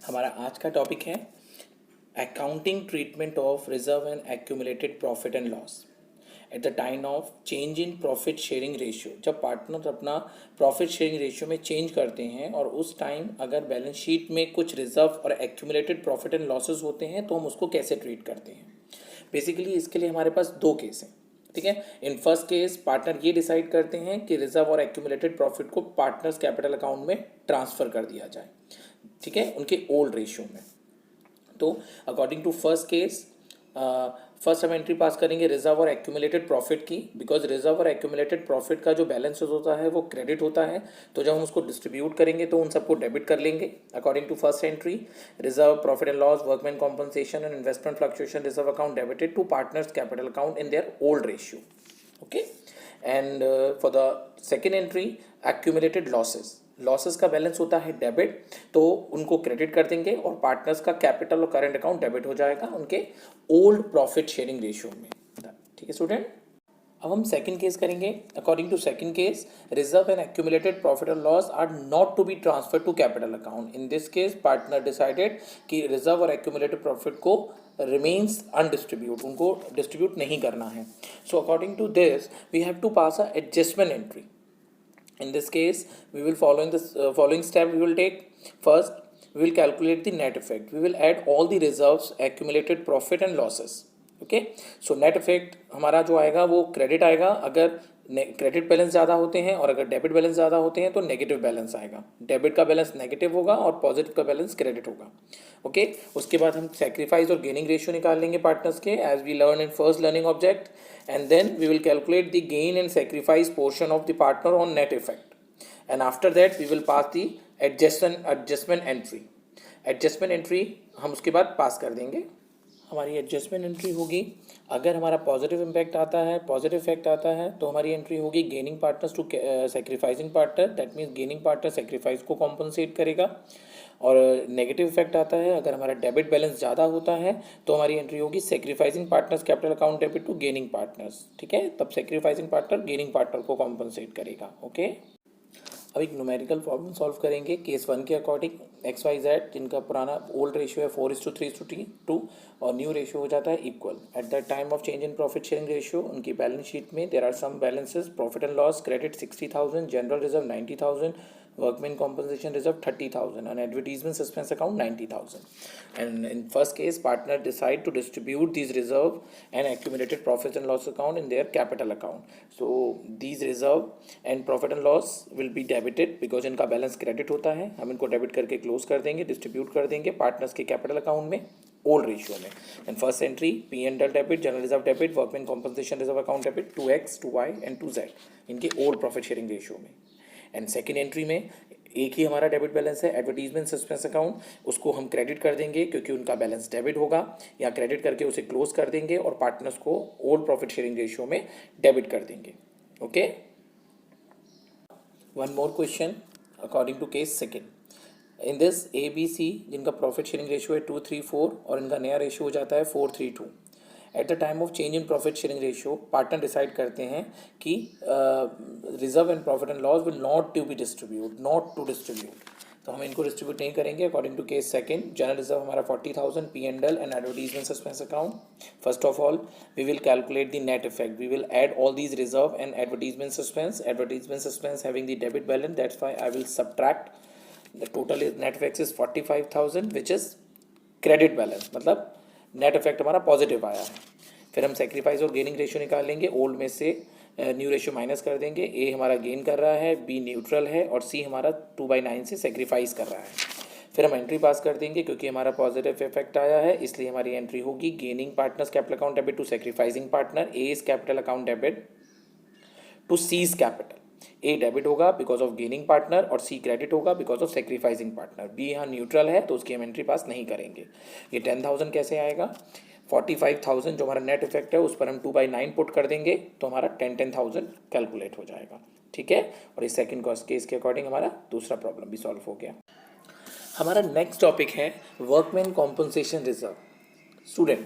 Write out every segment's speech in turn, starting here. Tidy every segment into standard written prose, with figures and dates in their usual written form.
हमारा आज का टॉपिक है accounting treatment of reserve and accumulated profit and loss eight the time of change in profit sharing ratio. जब partner अपना profit sharing ratio में change करते हैं और उस टाइम अगर बैलेंस शीट में कुछ रिजर्व और एक्यूमुलेटेड प्रॉफिट एंड लॉसेस होते हैं तो हम उसको कैसे ट्रीट करते हैं। बेसिकली इसके लिए हमारे पास दो केस हैं, ठीक है। इन फर्स्ट केस पार्टनर ये डिसाइड करते हैं कि रिजर्व और एक्यूमुलेटेड प्रॉफिट को पार्टनर्स कैपिटल अकाउंट में ट्रांसफ़र कर दिया जाए, ठीक है, उनके ओल्ड रेशियो में। तो according to first case first हम एंट्री पास करेंगे रिजर्व और एक्यूमुलेटेड प्रॉफिट की, बिकॉज रिजर्व और एक्यूमुलेटेड प्रॉफिट का जो बैलेंस होता है वो क्रेडिट होता है। तो जब हम उसको डिस्ट्रीब्यूट करेंगे तो उन सबको डेबिट कर लेंगे। According to first entry reserve profit and loss workman compensation and investment fluctuation reserve account debited to partners capital account in their old ratio, okay. And for the second entry accumulated losses का balance होता है debit, तो उनको credit कर देंगे और partners का capital और करंट अकाउंट डेबिट हो जाएगा उनके ओल्ड प्रॉफिट शेयरिंग रेशियो में, ठीक है स्टूडेंट। अब हम सेकंड केस करेंगे। According to second case reserve and accumulated profit और loss are not to be transfer to capital account. In this case partner decided कि रिजर्व और एक्यूमुलेटेड प्रॉफिट को रिमेन्स अनडिस्ट्रीब्यूट, उनको डिस्ट्रीब्यूट नहीं करना है। So according to this we have to pass a adjustment entry. In this case, we will following step we will take. First, we will calculate the net effect. We will add all the reserves, accumulated profit and losses. Okay. So net effect हमारा जो आएगा वो credit आएगा अगर credit balance ज़्यादा होते हैं, और अगर डेबिट बैलेंस ज़्यादा होते हैं तो नेगेटिव बैलेंस आएगा। डेबिट का बैलेंस नेगेटिव होगा और पॉजिटिव का बैलेंस क्रेडिट होगा, ओके। उसके बाद हम सेक्रीफाइस और गेनिंग रेशियो निकाल लेंगे पार्टनर्स के, as we learn in first learning object, and then we will calculate the gain and sacrifice portion of the partner on net effect, and after that we will pass the adjustment entry. Adjustment entry हम उसके बाद पास कर देंगे। हमारी adjustment entry होगी, अगर हमारा positive impact आता है, पॉजिटिव इफेक्ट आता है तो हमारी एंट्री होगी gaining partners to sacrificing partner, that means gaining partner sacrifice को कॉम्पनसेट करेगा। और नेगेटिव इफेक्ट आता है अगर हमारा डेबिट बैलेंस ज़्यादा होता है तो हमारी एंट्री होगी sacrificing partners capital account debit to gaining partners, ठीक है। तब सेक्रीफाइसिंग पार्टनर गेनिंग पार्टनर को कॉम्पनसेट करेगा, ओके। अब एक न्यूमेरिकल प्रॉब्लम सॉल्व करेंगे केस 1 के अकॉर्डिंग। एक्स वाई जेड जिनका पुराना ओल्ड रेशियो है 4:3:2 और न्यू रेशियो हो जाता है equal. At the time of change in profit sharing ratio उनकी बैलेंस शीट में there are some balances, profit and loss credit 60,000, general reserve 90,000, workman compensation reserve 30,000 and advertisement suspense account 90,000. And in first case partner decide to distribute these reserve and accumulated profits and loss account in their capital account. So these reserve and profit and loss will be debited because इनका balance credit होता है, हम इनको debit करके close कर देंगे, distribute कर देंगे पार्टनर्स के कैपिटल अकाउंट में ओल्ड रेशियो में। And first entry P and L debit, general reserve debit, workman compensation reserve account debit 2x 2y and 2z इनके ओल्ड प्रॉफिट शेयरिंग रेशियो में। एंड सेकेंड एंट्री में एक ही हमारा debit balance है, advertisement suspense account, उसको हम credit कर देंगे क्योंकि उनका बैलेंस डेबिट होगा, या क्रेडिट करके उसे क्लोज कर देंगे और पार्टनर्स को ओल्ड प्रॉफिट शेयरिंग रेशियो में डेबिट कर देंगे, okay. One more question according to case second. In this A B C जिनका प्रॉफिट शेयरिंग रेशियो है 2:3:4 और इनका नया रेशियो हो जाता है 4:3:2। At the time of change in profit sharing ratio partner decide करते हैं कि reserve and profit and loss will not to distribute, तो हम इनको डिस्ट्रीब्यूट नहीं करेंगे। According to case second general reserve हमारा 40,000 P and L and advertisement suspense account. First of all we will calculate the net effect, we will add all these reserve and advertisement suspense having the debit balance, that's why I will subtract the total net effect is 45,000 which is credit balance, मतलब net effect हमारा positive आया है। फिर हम sacrifice और gaining ratio निकाल लेंगे, old में से न्यू रेशियो माइनस कर देंगे। ए हमारा गेन कर रहा है, बी न्यूट्रल है और सी हमारा 2/9 से सेक्रीफाइस कर रहा है। फिर हम एंट्री पास कर देंगे क्योंकि हमारा पॉजिटिव इफेक्ट आया है, इसलिए हमारी एंट्री होगी gaining partners capital account debit to sacrificing partner, A is capital account debit to C's capital. A debit होगा बिकॉज ऑफ गेनिंग पार्टनर और सी क्रेडिट होगा because of sacrificing partner. B यहाँ neutral है तो उसकी हम entry पास नहीं करेंगे। ये 10,000 कैसे आएगा, 45,000 जो हमारा नेट इफेक्ट है उस पर हम 2/9 पुट कर देंगे तो हमारा 10,000 कैलकुलेट हो जाएगा, ठीक है। और इस सेकंड केस के अकॉर्डिंग हमारा दूसरा प्रॉब्लम भी सॉल्व हो गया। हमारा नेक्स्ट टॉपिक है workman compensation reserve. Student,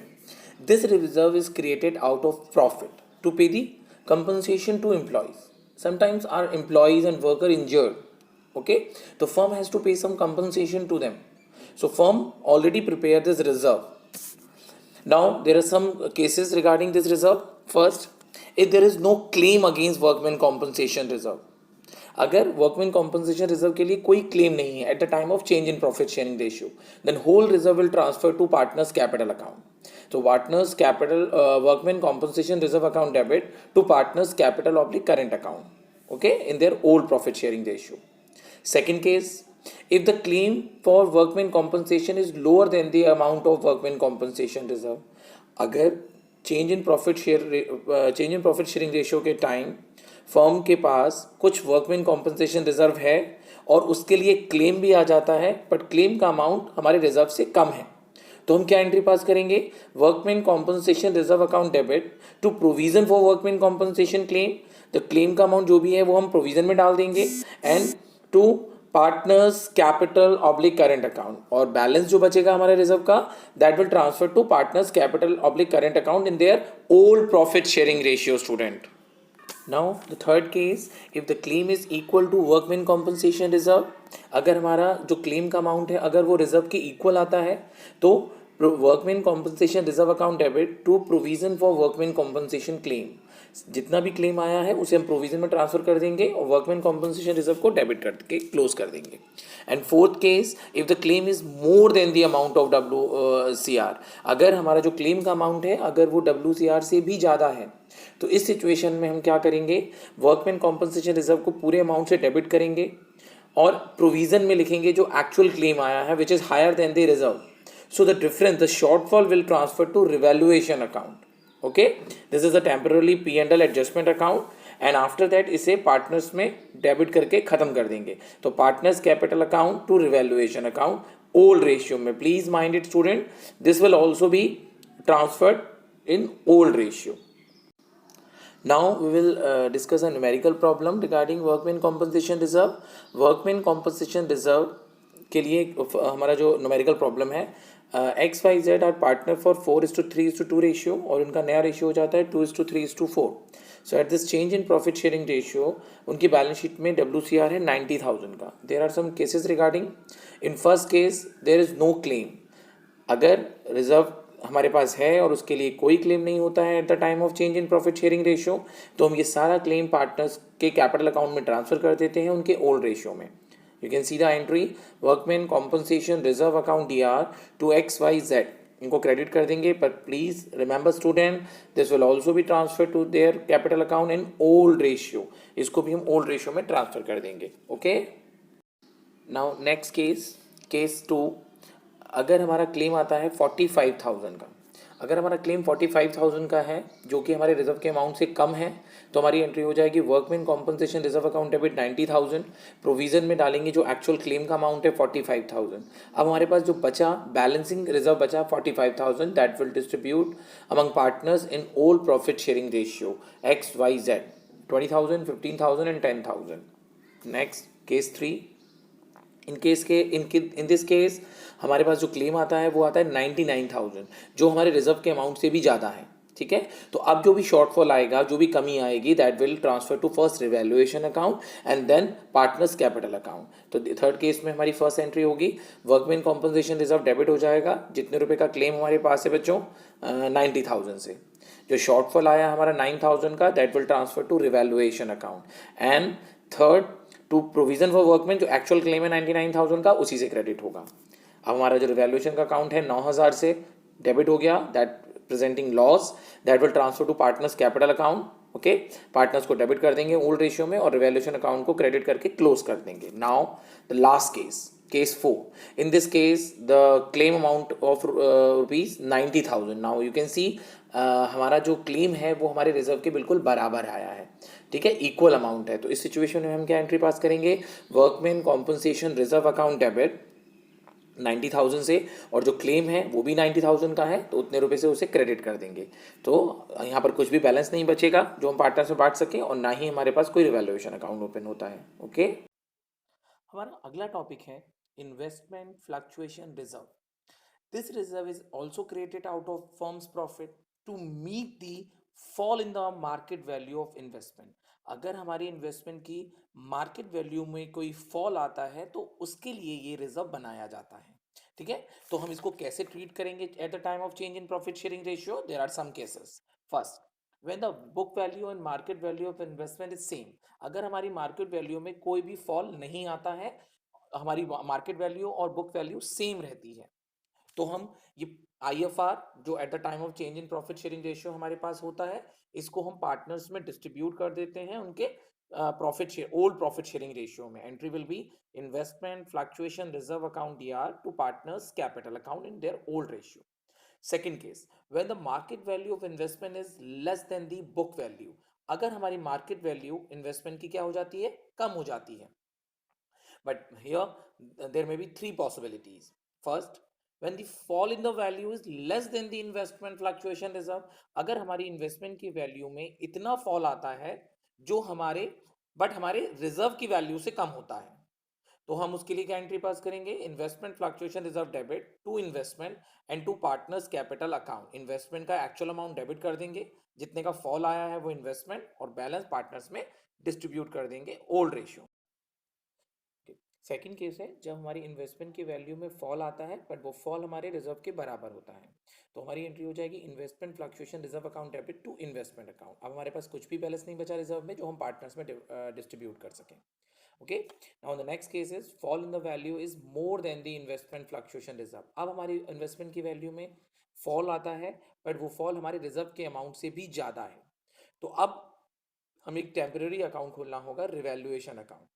this reserve is created out of profit to pay the compensation to employees. Sometimes our employees and worker injured, okay, the firm has to pay some compensation to them. So firm already prepared this reserve. Now there are some cases regarding this reserve. First, if there is no claim against workman compensation reserve, अगर workman compensation reserve के लिए कोई claim नहीं है at the time of change in profit sharing ratio, then whole reserve will transfer to partners capital account. तो partners capital workman compensation reserve account debit to partners capital oblique current account, okay, in their old profit sharing ratio. Second case, if the claim for workman compensation is lower than the amount of workman compensation reserve, अगर change in profit sharing ratio के time firm के पास कुछ workman compensation reserve है और उसके लिए claim भी आ जाता है, बट क्लेम का अमाउंट हमारे रिजर्व से कम है, तो हम क्या एंट्री पास करेंगे? Workman compensation reserve account debit to provision for workman compensation claim. तो क्लेम का अमाउंट जो भी है वो हम प्रोविजन में डाल देंगे and to partners capital oblique current account, और बैलेंस जो बचेगा हमारे रिजर्व का that will transfer to partners capital oblique current account in their old profit sharing ratio. Student, now the third case, if the claim is equal to workman compensation reserve, अगर हमारा जो claim का amount है अगर वो reserve के equal आता है तो workman compensation reserve account debit to provision for workman compensation claim, जितना भी क्लेम आया है उसे हम प्रोविजन में ट्रांसफर कर देंगे और वर्कमैन कॉम्पनसेशन रिजर्व को डेबिट करके क्लोज कर देंगे. And fourth case, if the claim is more than the amount of WCR, अगर हमारा जो क्लेम का अमाउंट है अगर वो WCR से भी ज़्यादा है तो इस सिचुएशन में हम क्या करेंगे? वर्कमैन कॉम्पनसेशन रिजर्व को पूरे अमाउंट से डेबिट करेंगे और प्रोविजन में लिखेंगे जो एक्चुअल क्लेम आया है which is higher than the reserve. So the difference, the shortfall will transfer to revaluation account. Okay, this is a temporary P&L adjustment account and after that इसे partners में debit करके खत्म कर देंगे. तो partners capital account to revaluation account old ratio में. Please mind it student, this will also be transferred in old ratio. Now we will discuss a numerical problem regarding workman compensation reserve. Workman compensation reserve के लिए हमारा जो numerical problem है, XYZ are partner for 4:3:2 ratio और उनका नया ratio हो जाता है 2:3:4. So at this change in profit sharing ratio उनकी बैलेंस शीट में WCR है 90,000 का. There are some cases regarding. In first case there is no claim. अगर रिजर्व हमारे पास है और उसके लिए कोई क्लेम नहीं होता है at the time of change in profit sharing ratio, तो हम ये सारा क्लेम पार्टनर्स के कैपिटल अकाउंट में ट्रांसफर कर देते हैं उनके ओल्ड रेशियो में. You can see the entry workman compensation reserve account DR to XYZ, इनको क्रेडिट कर देंगे. पर please remember student, this will also be transfer to their capital account in old ratio. इसको भी हम ओल्ड रेशियो में transfer कर देंगे. Okay, now next case, case 2. अगर हमारा क्लेम आता है 45,000 का, अगर हमारा क्लेम 45,000 का है जो कि हमारे रिजर्व के अमाउंट से कम है, तो हमारी एंट्री हो जाएगी workman compensation reserve account debit 90,000, provision में डालेंगे जो एक्चुअल क्लेम का अमाउंट है 45,000. अब हमारे पास जो बचा बैलेंसिंग रिजर्व बचा 45,000, that will distribute among partners in old profit sharing ratio XYZ 20,000, 15,000 and 10,000. Next case 3. In this case हमारे पास जो क्लेम आता है वो आता है 99,000 जो हमारे रिजर्व के अमाउंट से भी ज़्यादा है. ठीक है, तो अब जो भी शॉर्टफॉल आएगा, जो भी कमी आएगी, that will transfer to first revaluation account and then partners capital account. तो थर्ड केस में हमारी फर्स्ट एंट्री होगी वर्कमैन कॉम्पनसेशन रिजर्व डेबिट हो जाएगा जितने रुपए का क्लेम हमारे पास है बच्चों 90,000 से. जो शॉर्टफॉल आया हमारा 9,000 का, that will transfer to revaluation account and third to provision for workman, जो एक्चुअल क्लेम है 99,000 का, उसी से क्रेडिट होगा. अब हमारा जो रिवैल्यूएशन का अकाउंट है 9,000 से डेबिट हो गया, that presenting loss, that will transfer to partners capital account. Okay, partners को डेबिट कर देंगे ओल्ड रेशियो में और रिवैल्यूएशन अकाउंट को क्रेडिट करके क्लोज कर देंगे. Now the last case, case 4. In this case the claim amount of rupees 90,000. Now you can see हमारा जो क्लेम है वो हमारे रिजर्व के बिल्कुल बराबर आया है. ठीक है, इक्वल अमाउंट है. तो इस सिचुएशन में हम क्या एंट्री पास करेंगे? Workman compensation reserve account debit 90,000 से, और जो क्लेम है वो भी 90,000 का है, तो उतने रुपए से उसे क्रेडिट कर देंगे. तो यहाँ पर कुछ भी बैलेंस नहीं बचेगा जो हम पार्टनर्स में बांट सकें, और ना ही हमारे पास कोई रिवैल्यूएशन अकाउंट ओपन होता है. ओके, हमारा अगला टॉपिक है investment fluctuation reserve. This reserve is also created out of firm's profit to meet the fall in the market value of investment. अगर हमारी इन्वेस्टमेंट की मार्केट वैल्यू में कोई फॉल आता है तो उसके लिए ये रिजर्व बनाया जाता है. ठीक है, तो हम इसको कैसे ट्रीट करेंगे at the time of change in profit sharing ratio? There are some cases. First, when the book value and market value of investment is same. अगर हमारी मार्केट वैल्यू में कोई भी फॉल नहीं आता है, हमारी मार्केट वैल्यू और बुक वैल्यू सेम रहती है, तो हम ये IFR जो eight the time of change in profit sharing ratio हमारे पास होता है, इसको हम पार्टनर्स में डिस्ट्रीब्यूट कर देते हैं उनके profit share old profit sharing ratio में. Entry will be investment fluctuation reserve account DR to partners capital account in their old ratio. Second case, when the market value of investment is less than the book value. अगर हमारी market value investment की क्या हो जाती है? कम हो जाती है. But here there may be three possibilities. First, when the fall in the value is less than the investment fluctuation reserve. अगर हमारी इन्वेस्टमेंट की वैल्यू में इतना फॉल आता है जो हमारे रिजर्व की वैल्यू से कम होता है, तो हम उसके लिए क्या एंट्री पास करेंगे? Investment fluctuation reserve debit to investment and to partners capital account. Investment का एक्चुअल अमाउंट डेबिट कर देंगे, जितने का फॉल आया है वो इन्वेस्टमेंट, और बैलेंस पार्टनर्स में डिस्ट्रीब्यूट कर देंगे ओल्ड रेशियो. सेकंड केस है जब हमारी इन्वेस्टमेंट की वैल्यू में फॉल आता है बट वो फॉल हमारे रिजर्व के बराबर होता है, तो हमारी एंट्री हो जाएगी investment fluctuation reserve account debit to investment account. अब हमारे पास कुछ भी बैलेंस नहीं बचा रिजर्व में जो हम पार्टनर्स में डिस्ट्रीब्यूट कर सकें. Okay, now the next case is fall in the value is more than the investment fluctuation reserve. अब हमारी इन्वेस्टमेंट की वैल्यू में फॉल आता है बट वो फॉल हमारे रिजर्व के अमाउंट से भी ज़्यादा है, तो अब हमें एक टेम्पररी अकाउंट खोलना होगा, रिवैल्यूएशन अकाउंट.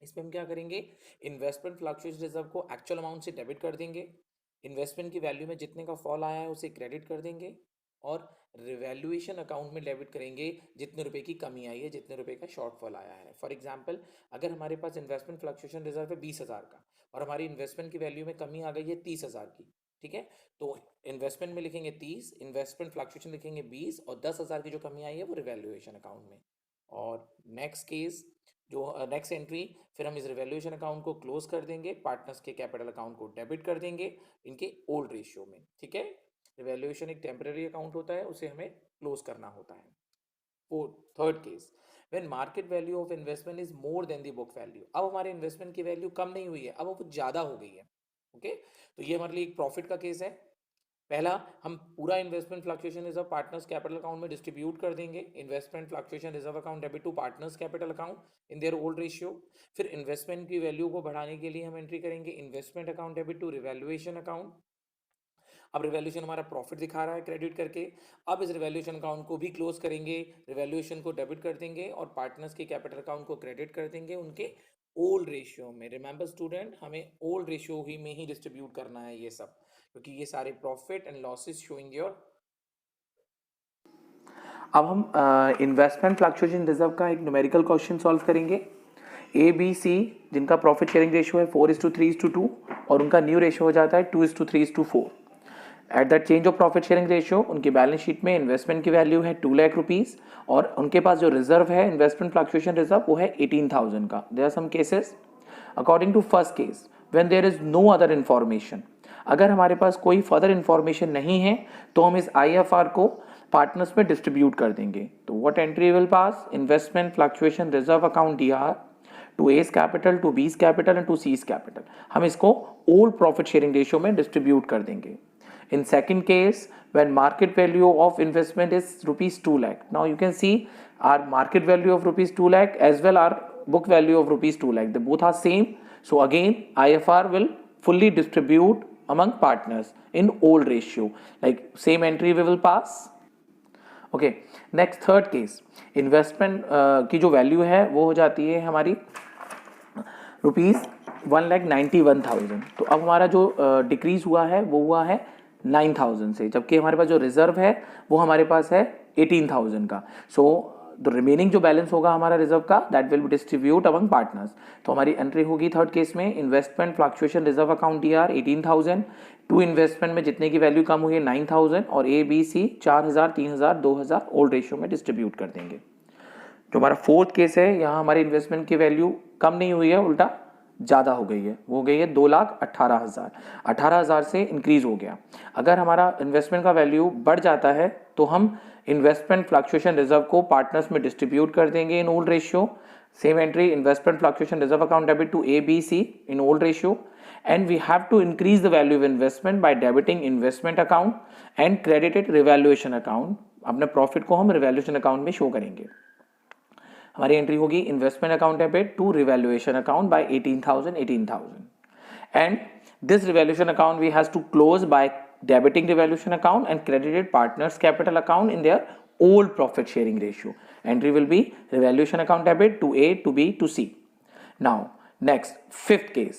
इसमें हम क्या करेंगे? इन्वेस्टमेंट फ्लक्चुएशन रिजर्व को एक्चुअल अमाउंट से डेबिट कर देंगे, इन्वेस्टमेंट की वैल्यू में जितने का फॉल आया है उसे क्रेडिट कर देंगे, और रिवैल्यूएशन अकाउंट में डेबिट करेंगे जितने रुपए की कमी आई है, जितने रुपए का शॉर्टफॉल आया है. फॉर एग्जांपल, अगर हमारे पास इन्वेस्टमेंट फ्लक्चुएशन रिजर्व है 20,000 का और हमारी इन्वेस्टमेंट की वैल्यू में कमी आ गई है 30,000 की, ठीक है, तो इन्वेस्टमेंट में लिखेंगे 30, इन्वेस्टमेंट फ्लक्चुएशन लिखेंगे 20, और 10,000 की जो कमी आई है वो रिवैल्यूएशन अकाउंट में. और नेक्स्ट केस जो नेक्स्ट एंट्री, फिर हम इस रिवैल्यूएशन अकाउंट को क्लोज कर देंगे, पार्टनर्स के कैपिटल अकाउंट को डेबिट कर देंगे इनके ओल्ड रेशियो में. ठीक है, रिवैल्यूएशन एक टेम्पररी अकाउंट होता है, उसे हमें क्लोज करना होता है. Third case, when market value of investment is more than the book value. अब हमारे इन्वेस्टमेंट की वैल्यू कम नहीं हुई है, अब वो ज़्यादा हो गई है. ओके, तो ये हमारे लिए एक प्रॉफिट का केस है. पहला, हम पूरा investment fluctuation reserve partners capital account में डिस्ट्रीब्यूट कर देंगे, investment fluctuation reserve account debit to partners capital account in their old ratio. फिर इन्वेस्टमेंट की वैल्यू को बढ़ाने के लिए हम एंट्री करेंगे investment account debit to revaluation account. अब रिवैल्यूएशन हमारा प्रॉफिट दिखा रहा है क्रेडिट करके, अब इस रिवैल्यूएशन अकाउंट को भी क्लोज करेंगे, रिवैल्यूएशन को डेबिट कर देंगे और पार्टनर्स के कैपिटल अकाउंट को क्रेडिट कर देंगे उनके ओल्ड रेशियो में. रिमेंबर स्टूडेंट, हमें ओल्ड रेशियो ही में ही डिस्ट्रीब्यूट करना है ये सब, क्योंकि ये सारे profit and losses showing your. अब हम इन्वेस्टमेंट फ्लक्चुएशन रिजर्व का एक न्यूमेरिकल क्वेश्चन सॉल्व करेंगे. ABC जिनका प्रॉफिट शेयरिंग रेशियो है 4:3:2 और उनका न्यू रेशियो हो जाता है 2:3:4. At the change of profit sharing ratio उनकी बैलेंस शीट में इन्वेस्टमेंट की वैल्यू है 2 लाख रुपीज़ और उनके पास जो रिजर्व है इन्वेस्टमेंट फ्लक्चुएशन रिजर्व वो है 18,000 का. There are some cases. According to first case, when there is no other information, अगर हमारे पास कोई फर्दर इन्फॉर्मेशन नहीं है तो हम इस IFR को पार्टनर्स में डिस्ट्रीब्यूट कर देंगे. तो what entry will pass? Investment fluctuation reserve account DR to A's capital to B's capital and to C's capital. हम इसको ओल्ड प्रॉफिट शेयरिंग रेशियो में डिस्ट्रीब्यूट कर देंगे. In second case, when market value of investment is rupees 2 lakh. Now you can see our market value of rupees 2 lakh as well our book value of rupees 2 lakh. They both are same. So again, IFR will fully distribute among partners in old ratio. Like same entry we will pass. Okay. Next third case, investment की जो value है वो हो जाती है हमारी rupees 1,91,000. तो अब हमारा जो डिक्रीज हुआ है वो हुआ है 9,000 से, जबकि हमारे पास जो रिजर्व है वो हमारे पास है 18,000 का. सो द रिमेनिंग जो बैलेंस होगा हमारा रिजर्व का that will be distribute among partners. तो हमारी एंट्री होगी थर्ड केस में investment fluctuation reserve account DR 18,000 to investment में जितने की वैल्यू कम हुई है 9,000 और ABC 4,000 3,000 2,000 ओल्ड रेशियो में डिस्ट्रीब्यूट कर देंगे. जो हमारा फोर्थ केस है यहाँ हमारी इन्वेस्टमेंट की वैल्यू कम नहीं हुई है, उल्टा ज़्यादा हो गई है, वो हो गई है 2,18,000. 18,000 से इंक्रीज हो गया. अगर हमारा इन्वेस्टमेंट का वैल्यू बढ़ जाता है तो हम इन्वेस्टमेंट फ्लक्चुएशन रिजर्व को पार्टनर्स में डिस्ट्रीब्यूट कर देंगे in old ratio. Same entry investment fluctuation reserve account debit to ABC in old ratio and we have to increase the value of investment by debiting investment account and credited revaluation account. अपने profit को हम revaluation account में show करेंगे. हमारी entry होगी investment account debit to revaluation account by 18,000 and this revaluation account we has to close by debiting revaluation account and credited partners capital account in their old profit sharing ratio. Entry will be revaluation account debit to A, to B, to C. Now next fifth case.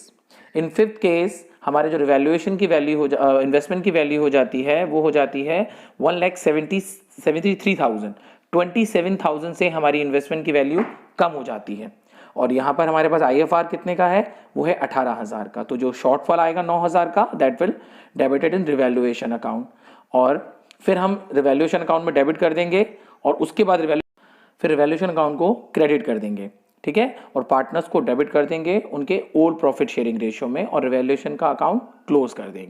In fifth case हमारे जो revaluation की value हो investment की value हो जाती है वो हो जाती है 1,73,000. 27,000 से हमारी इन्वेस्टमेंट की वैल्यू कम हो जाती है और यहाँ पर हमारे पास IFR कितने का है, वो है 18,000 का. तो जो शॉर्टफॉल आएगा 9,000 का that will debited in revaluation account और फिर हम रिवैल्यूएशन अकाउंट में डेबिट कर देंगे और उसके बाद फिर रिवैल्यूएशन अकाउंट को क्रेडिट कर देंगे. ठीक है, और पार्टनर्स को डेबिट कर देंगे उनके ओल्ड प्रॉफिट शेयरिंग रेशियो में और रिवैल्यूएशन का अकाउंट क्लोज कर देंगे.